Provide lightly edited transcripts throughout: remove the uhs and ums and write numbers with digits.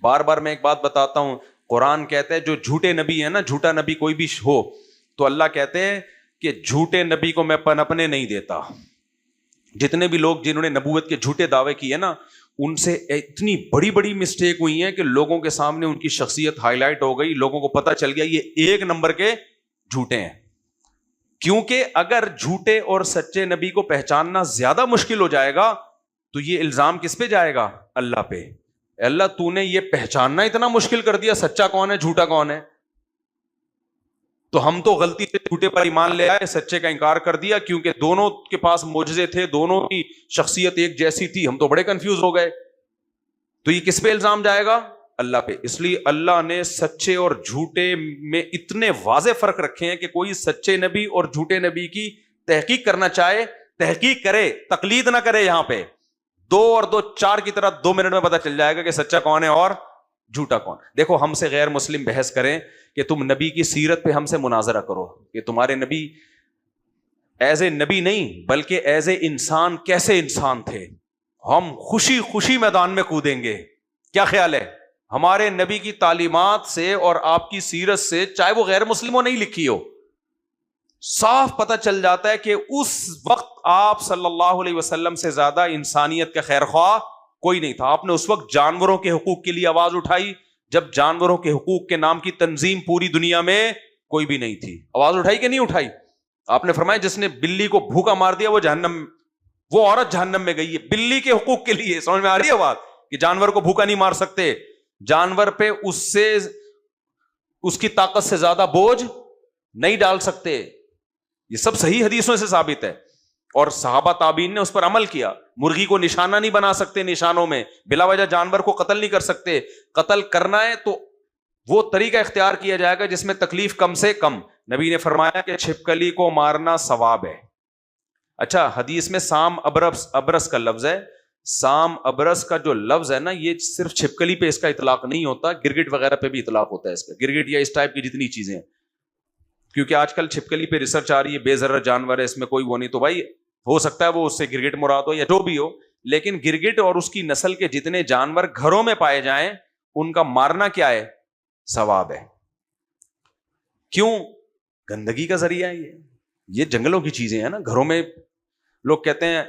بار بار میں ایک بات بتاتا ہوں، قرآن کہتا ہے جو جھوٹے نبی ہیں نا، جھوٹا نبی کوئی بھی ہو تو اللہ کہتے ہیں کہ جھوٹے نبی کو میں پنپنے نہیں دیتا. جتنے بھی لوگ جنہوں نے نبوت کے جھوٹے دعوے کیے نا، ان سے اتنی بڑی بڑی مسٹیک ہوئی ہیں کہ لوگوں کے سامنے ان کی شخصیت ہائی لائٹ ہو گئی، لوگوں کو پتہ چل گیا یہ ایک نمبر کے جھوٹے ہیں. کیونکہ اگر جھوٹے اور سچے نبی کو پہچاننا زیادہ مشکل ہو جائے گا تو یہ الزام کس پہ جائے گا؟ اللہ پہ. اللہ تو نے یہ پہچاننا اتنا مشکل کر دیا سچا کون ہے جھوٹا کون ہے. تو ہم تو غلطی سے جھوٹے پر ایمان لے آئے، سچے کا انکار کر دیا، کیونکہ دونوں کے پاس معجزے تھے، دونوں کی شخصیت ایک جیسی تھی، ہم تو بڑے کنفیوز ہو گئے. تو یہ کس پہ الزام جائے گا؟ اللہ پہ. اس لیے اللہ نے سچے اور جھوٹے میں اتنے واضح فرق رکھے ہیں کہ کوئی سچے نبی اور جھوٹے نبی کی تحقیق کرنا چاہے تحقیق کرے، تقلید نہ کرے. یہاں پہ 2 اور 2 4 کی طرح 2 منٹ میں پتہ چل جائے گا کہ سچا کون ہے اور جھوٹا کون. دیکھو ہم سے غیر مسلم بحث کریں کہ تم نبی کی سیرت پہ ہم سے مناظرہ کرو کہ تمہارے نبی ایز اے نبی نہیں بلکہ ایز اے انسان کیسے انسان تھے، ہم خوشی خوشی میدان میں کودیں گے. کیا خیال ہے؟ ہمارے نبی کی تعلیمات سے اور آپ کی سیرت سے، چاہے وہ غیر مسلموں نہیں لکھی ہو، صاف پتہ چل جاتا ہے کہ اس وقت آپ صلی اللہ علیہ وسلم سے زیادہ انسانیت کا خیر خواہ کوئی نہیں تھا. آپ نے اس وقت جانوروں کے حقوق کے لیے آواز اٹھائی جب جانوروں کے حقوق کے نام کی تنظیم پوری دنیا میں کوئی بھی نہیں تھی. آواز اٹھائی کہ نہیں اٹھائی؟ آپ نے فرمایا جس نے بلی کو بھوکا مار دیا وہ جہنم، وہ عورت جہنم میں گئی ہے بلی کے حقوق کے لیے. سمجھ میں آ رہی ہے بات کہ جانور کو بھوکا نہیں مار سکتے، جانور پہ اس کی طاقت سے زیادہ بوجھ نہیں ڈال سکتے. یہ سب صحیح حدیثوں سے ثابت ہے اور صحابہ تابعین نے اس پر عمل کیا. مرغی کو نشانہ نہیں بنا سکتے، نشانوں میں بلا وجہ جانور کو قتل نہیں کر سکتے. قتل کرنا ہے تو وہ طریقہ اختیار کیا جائے گا جس میں تکلیف کم سے کم. نبی نے فرمایا کہ چھپکلی کو مارنا ثواب ہے. اچھا، حدیث میں سام ابرس کا لفظ ہے. سام ابرس کا جو لفظ ہے نا، یہ صرف چھپکلی پہ اس کا اطلاق نہیں ہوتا، گرگٹ وغیرہ پہ بھی اطلاق ہوتا ہے اس کا. گرگٹ یا اس ٹائپ کی جتنی چیزیں ہیں، کیونکہ آج کل چھپکلی پہ ریسرچ آ رہی ہے، بے ضرر جانور ہے، اس میں کوئی وہ نہیں. تو بھائی ہو سکتا ہے وہ اس سے گرگٹ مراد ہو یا جو بھی ہو، لیکن گرگٹ اور اس کی نسل کے جتنے جانور گھروں میں پائے جائیں ان کا مارنا کیا ہے؟ ثواب ہے. کیوں؟ گندگی کا ذریعہ ہے یہ جنگلوں کی چیزیں ہیں نا. گھروں میں لوگ کہتے ہیں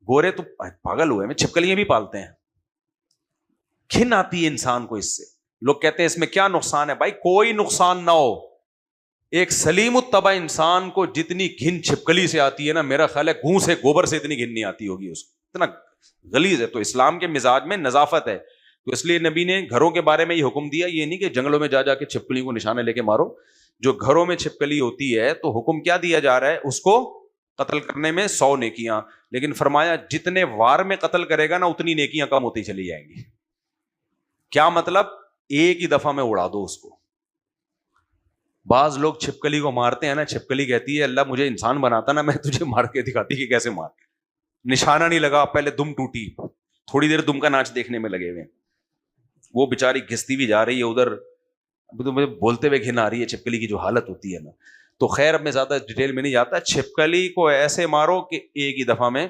گورے تو پاگل ہوئے میں چھپکلیاں بھی پالتے ہیں، گھن آتی ہے انسان کو اس سے. لوگ کہتے ہیں اس میں کیا نقصان ہے؟ بھائی کوئی نقصان نہ ہو. ایک سلیم الطبع انسان کو جتنی گھن چھپکلی سے آتی ہے نا، میرا خیال ہے گھوں سے گوبر سے اتنی گھن نہیں آتی ہوگی اس کو، اتنا غلیظ ہے. تو اسلام کے مزاج میں نظافت ہے، تو اس لیے نبی نے گھروں کے بارے میں یہ حکم دیا. یہ نہیں کہ جنگلوں میں جا کے چھپکلی کو نشانے لے کے مارو. جو گھروں میں چھپکلی ہوتی ہے تو حکم کیا دیا جا رہا ہے؟ اس کو قتل کرنے میں 100 نیکیاں، لیکن فرمایا جتنے وار میں قتل کرے گا نا اتنی نیکیاں کم ہوتی چلی جائیں گی. کیا مطلب؟ ایک ہی دفعہ میں اڑا دو اس کو. بعض لوگ چھپکلی کو مارتے ہیں نا، چھپکلی کہتی ہے اللہ مجھے انسان بناتا نا، میں تجھے مار کے دکھاتی کہ کیسے مار. نشانہ نہیں لگا، پہلے دم ٹوٹی، تھوڑی دیر دم کا ناچ دیکھنے میں لگے ہوئے، وہ بیچاری گھستی بھی جا رہی ہے ادھر. اب تو مجھے بولتے ہوئے گھن آ رہی ہے چھپکلی کی جو حالت ہوتی ہے نا. تو خیر اب میں زیادہ ڈیٹیل میں نہیں جاتا. چھپکلی کو ایسے مارو کہ ایک ہی دفعہ میں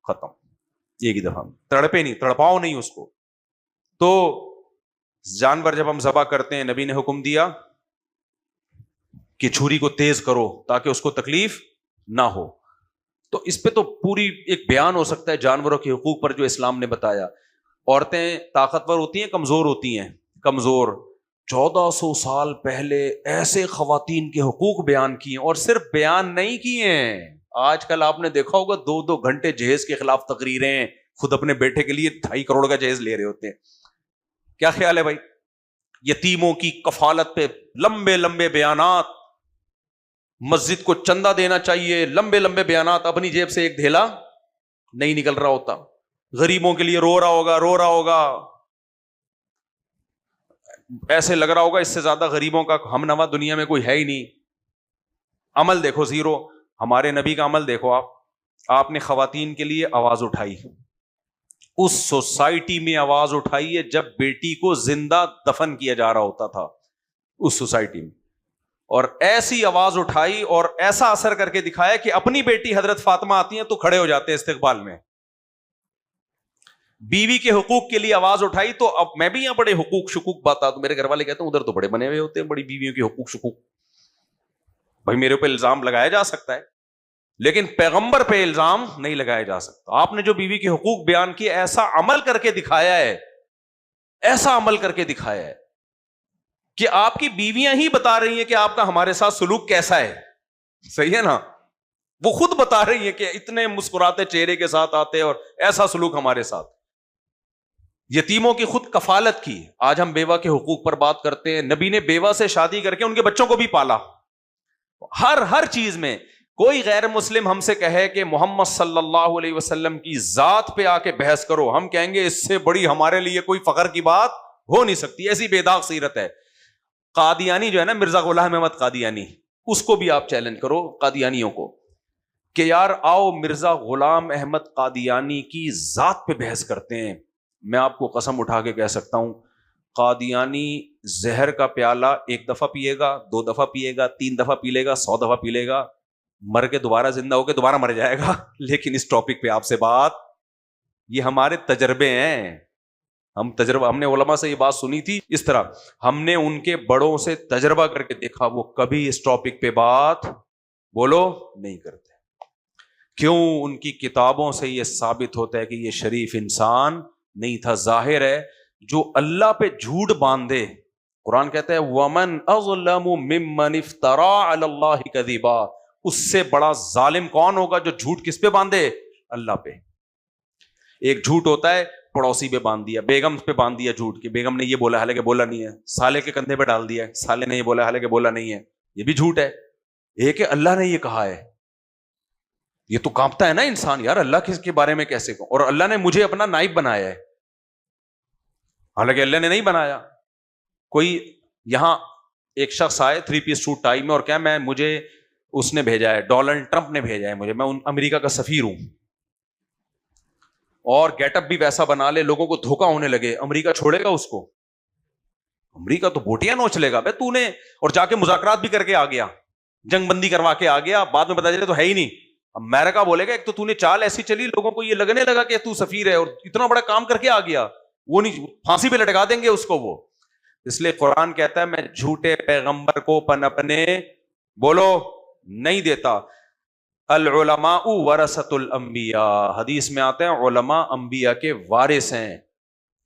ختم، ایک ہی دفعہ میں، تڑپے نہیں، تڑپاؤ نہیں اس کو. تو جانور جب ہم ذبح کرتے ہیں، نبی نے حکم دیا کہ چھری کو تیز کرو تاکہ اس کو تکلیف نہ ہو. تو اس پہ تو پوری ایک بیان ہو سکتا ہے جانوروں کے حقوق پر جو اسلام نے بتایا. عورتیں طاقتور ہوتی ہیں کمزور ہوتی ہیں؟ کمزور. 1400 سال پہلے ایسے خواتین کے حقوق بیان کیے، اور صرف بیان نہیں کیے ہیں. آج کل آپ نے دیکھا ہوگا 2 گھنٹے جہیز کے خلاف تقریریں، خود اپنے بیٹے کے لیے 2.5 کروڑ کا جہیز لے رہے ہوتے ہیں. کیا خیال ہے بھائی؟ یتیموں کی کفالت پہ لمبے لمبے بیانات، مسجد کو چندہ دینا چاہیے، لمبے لمبے بیانات. اپنی جیب سے ایک دھیلا نہیں نکل رہا ہوتا. غریبوں کے لیے رو رہا ہوگا، ایسے لگ رہا ہوگا اس سے زیادہ غریبوں کا ہم نوا دنیا میں کوئی ہے ہی نہیں. عمل دیکھو زیرو. ہمارے نبی کا عمل دیکھو. آپ نے خواتین کے لیے آواز اٹھائی، اس سوسائٹی میں آواز اٹھائی ہے جب بیٹی کو زندہ دفن کیا جا رہا ہوتا تھا اس سوسائٹی میں، اور ایسی آواز اٹھائی اور ایسا اثر کر کے دکھایا کہ اپنی بیٹی حضرت فاطمہ آتی ہیں تو کھڑے ہو جاتے ہیں استقبال میں. بیوی کے حقوق کے لیے آواز اٹھائی تو اب میں بھی یہاں بڑے حقوق شکوک بات تو میرے گھر والے کہتے ہیں ادھر تو بڑے بنے ہوئے ہوتے ہیں بڑی بیویوں کے حقوق شکوک. بھائی میرے اوپر الزام لگایا جا سکتا ہے لیکن پیغمبر پہ الزام نہیں لگایا جا سکتا. آپ نے جو بیوی کے حقوق بیان کیے ایسا عمل کر کے دکھایا ہے, ایسا عمل کر کے دکھایا ہے کہ آپ کی بیویاں ہی بتا رہی ہیں کہ آپ کا ہمارے ساتھ سلوک کیسا ہے. صحیح ہے نا, وہ خود بتا رہی ہیں کہ اتنے مسکراتے چہرے کے ساتھ آتے اور ایسا سلوک ہمارے ساتھ. یتیموں کی خود کفالت کی. آج ہم بیوہ کے حقوق پر بات کرتے ہیں, نبی نے بیوہ سے شادی کر کے ان کے بچوں کو بھی پالا. ہر چیز میں کوئی غیر مسلم ہم سے کہے کہ محمد صلی اللہ علیہ وسلم کی ذات پہ آ کے بحث کرو, ہم کہیں گے اس سے بڑی ہمارے لیے کوئی فخر کی بات ہو نہیں سکتی. ایسی بے داغ سیرت ہے. قادیانی جو ہے نا, مرزا غلام احمد قادیانی, اس کو بھی آپ چیلنج کرو قادیانیوں کو کہ یار آؤ مرزا غلام احمد قادیانی کی ذات پہ بحث کرتے ہیں. میں آپ کو قسم اٹھا کے کہہ سکتا ہوں قادیانی زہر کا پیالہ 1 دفعہ پیے گا, 2 دفعہ پیے گا, 3 دفعہ پی لے گا, 100 دفعہ پی لے گا, مر کے دوبارہ زندہ ہو کے دوبارہ مر جائے گا. لیکن اس ٹاپک پہ آپ سے بات, یہ ہمارے تجربے ہیں, ہم نے علماء سے یہ بات سنی تھی اس طرح, ہم نے ان کے بڑوں سے تجربہ کر کے دیکھا, وہ کبھی اس ٹاپک پہ بات بولو نہیں کرتے. کیوں؟ ان کی کتابوں سے یہ ثابت ہوتا ہے کہ یہ شریف انسان نہیں تھا. ظاہر ہے جو اللہ پہ جھوٹ باندھے, قرآن کہتا ہے وَمَنْ أَظْلَمُ مِمَّنِ افْتَرَىٰ عَلَى اللَّهِ كَذِبًا, اس سے بڑا ظالم کون ہوگا جو جھوٹ کس پہ باندھے؟ اللہ پہ. ایک جھوٹ ہوتا ہے پڑوسی پہ باندھ دیا, بیگم پہ باندھ دیا جھوٹ کہ بیگم نے یہ بولا حالانکہ بولا نہیں ہے, سالے کے کندھے پہ ڈال دیا, سالے نے یہ بولا حالانکہ بولا نہیں ہے, یہ بھی جھوٹ ہے. ایک ہے اللہ نے یہ کہا ہے, یہ تو کانپتا ہے نا انسان, یار اللہ کس کے بارے میں کیسے کہوں, اور اللہ نے مجھے اپنا نائب بنایا ہے, حالانکہ اللہ نے نہیں بنایا. کوئی یہاں ایک شخص آئے 3 پیس سوٹ ٹائی میں اور کیا مجھے اس نے بھیجا ہے, ڈونلڈ ٹرمپ نے بھیجا ہے مجھے, میں امریکہ کا سفیر ہوں, اور گیٹ اپ بھی ویسا بنا لے لوگوں کو دھوکا ہونے لگے, امریکہ چھوڑے گا اس کو؟ امریکہ تو بوٹیاں نوچ لے گا بے تو نے, اور جا کے مذاکرات بھی کر کے آ گیا, جنگ بندی کروا کے آ گیا, بعد میں پتا چلے تو ہے ہی نہیں. امریکہ بولے گا ایک تو نے چال ایسی چلی لوگوں کو یہ لگنے لگا کہ تو سفیر ہے اور اتنا بڑا کام کر کے آ گیا, وہ نہیں, پھانسی پہ لٹکا دیں گے اس کو وہ. اس لیے قرآن کہتا ہے میں جھوٹے پیغمبر کو پنپنے بولو نہیں دیتا. العلماء ورثۃ الانبیاء, حدیث میں آتے ہیں علماء انبیاء کے وارث ہیں,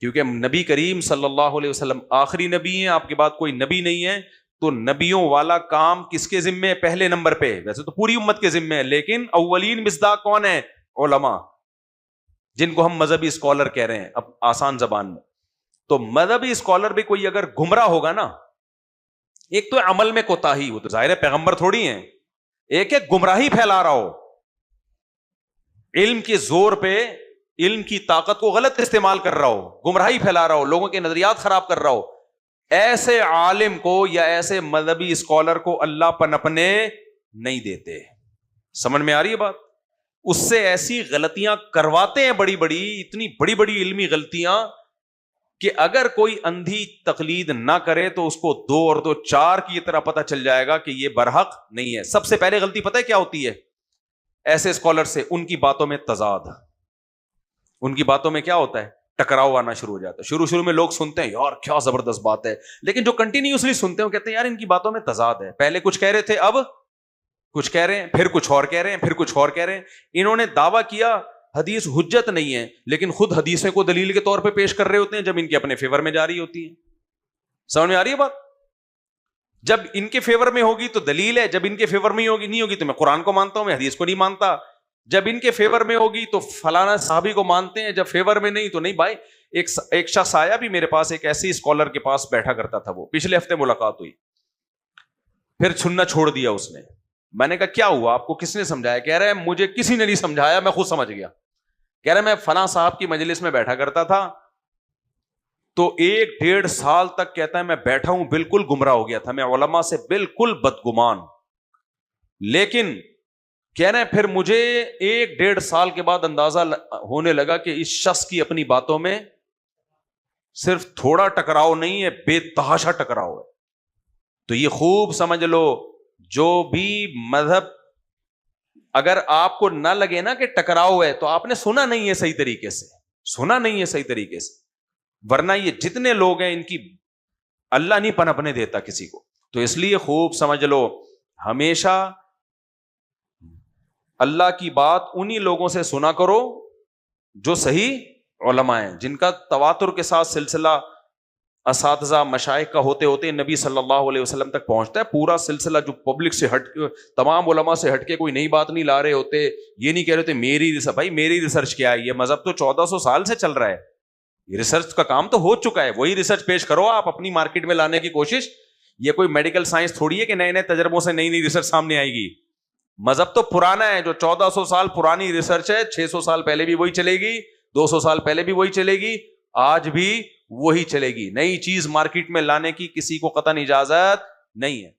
کیونکہ نبی کریم صلی اللہ علیہ وسلم آخری نبی ہیں, آپ کے بعد کوئی نبی نہیں ہے, تو نبیوں والا کام کس کے ذمے ہے؟ پہلے نمبر پہ, ویسے تو پوری امت کے ذمے ہے, لیکن اولین مصداق کون ہے؟ علماء, جن کو ہم مذہبی اسکالر کہہ رہے ہیں اب آسان زبان میں. تو مذہبی اسکالر بھی کوئی اگر گمراہ ہوگا نا, ایک تو عمل میں کوتاہی, وہ تو ظاہر ہے پیغمبر تھوڑی ہیں, ایک ایک گمراہی پھیلا رہا ہو, علم کے زور پہ علم کی طاقت کو غلط استعمال کر رہا ہو, گمراہی پھیلا رہا ہو, لوگوں کے نظریات خراب کر رہا ہو, ایسے عالم کو یا ایسے مذہبی اسکالر کو اللہ پنپنے نہیں دیتے. سمجھ میں آ رہی ہے بات؟ اس سے ایسی غلطیاں کرواتے ہیں بڑی بڑی, اتنی بڑی بڑی علمی غلطیاں کہ اگر کوئی اندھی تقلید نہ کرے تو اس کو 2 اور 2 4 کی طرح پتہ چل جائے گا کہ یہ برحق نہیں ہے. سب سے پہلے غلطی پتہ ہے کیا ہوتی ہے ایسے اسکالر سے؟ ان کی باتوں میں تضاد, ان کی باتوں میں کیا ہوتا ہے؟ ٹکراؤ آنا شروع ہو جاتا ہے. شروع میں لوگ سنتے ہیں یار کیا زبردست بات ہے, لیکن جو کنٹینیوسلی سنتے ہیں وہ کہتے ہیں یار ان کی باتوں میں تضاد ہے, پہلے کچھ کہہ رہے تھے اب کچھ کہہ رہے ہیں, پھر کچھ اور کہہ رہے ہیں, پھر کچھ اور کہہ رہے ہیں. انہوں نے دعویٰ کیا حدیث حجت نہیں ہے, لیکن خود حدیثیں کو دلیل کے طور پہ پیش کر رہے ہوتے ہیں جب ان کے اپنے فیور میں جاری ہوتی ہیں. سمجھ میں آ رہی ہے بات؟ جب ان کے فیور میں ہوگی تو دلیل ہے, جب ان کے فیور میں ہوگی نہیں ہوگی تو میں قرآن کو مانتا ہوں, میں حدیث کو نہیں مانتا. جب ان کے فیور میں ہوگی تو فلانا صحابی کو مانتے ہیں, جب فیور میں نہیں تو نہیں. بھائی ایک شخص آیا بھی میرے پاس, ایک ایسی اسکالر کے پاس بیٹھا کرتا تھا, وہ پچھلے ہفتے ملاقات ہوئی, پھر سننا چھوڑ دیا اس نے. میں نے کہا کیا ہوا, آپ کو کس نے سمجھایا؟ کہہ رہا ہے مجھے کسی نے نہیں سمجھایا, میں خود سمجھ گیا. کہہ رہا ہے میں فلاں صاحب کی مجلس میں بیٹھا کرتا تھا تو 1-1.5 سال تک کہتا ہے میں بیٹھا ہوں, بالکل گمراہ ہو گیا تھا, میں علماء سے بالکل بدگمان. لیکن کہہ رہے ہیں پھر مجھے 1-1.5 سال کے بعد اندازہ ہونے لگا کہ اس شخص کی اپنی باتوں میں صرف تھوڑا ٹکراؤ نہیں ہے, بے تحاشا ٹکراؤ ہے. تو یہ خوب سمجھ لو, جو بھی مذہب اگر آپ کو نہ لگے نا کہ ٹکراؤ ہے, تو آپ نے سنا نہیں ہے صحیح طریقے سے. سنا نہیں ہے صحیح طریقے سے. ورنہ یہ جتنے لوگ ہیں ان کی اللہ نہیں پنپنے دیتا کسی کو. تو اس لیے خوب سمجھ لو, ہمیشہ اللہ کی بات انہی لوگوں سے سنا کرو جو صحیح علماء ہیں, جن کا تواتر کے ساتھ سلسلہ اساتذہ مشائخ کا ہوتے ہوتے نبی صلی اللہ علیہ وسلم تک پہنچتا ہے. پورا سلسلہ جو پبلک سے ہٹ, تمام علماء سے ہٹ کے کوئی نئی بات نہیں لا رہے ہوتے, یہ نہیں کہہ رہے ہوتے میری ریسرچ. بھائی میری ریسرچ کیا ہے, یہ مذہب تو 1400 سال سے چل رہا ہے, یہ ریسرچ کا کام تو ہو چکا ہے, وہی ریسرچ پیش کرو آپ اپنی مارکیٹ میں لانے کی کوشش. یہ کوئی میڈیکل سائنس تھوڑی ہے کہ نئے نئے تجربوں سے نئی نئی ریسرچ سامنے آئے گی. مذہب تو پرانا ہے, جو 1400 سال پرانی ریسرچ ہے, 600 سال پہلے بھی وہی چلے گی, 200 سال پہلے بھی وہی چلے گی, آج بھی وہی چلے گی. نئی چیز مارکیٹ میں لانے کی کسی کو قطعاً اجازت نہیں ہے.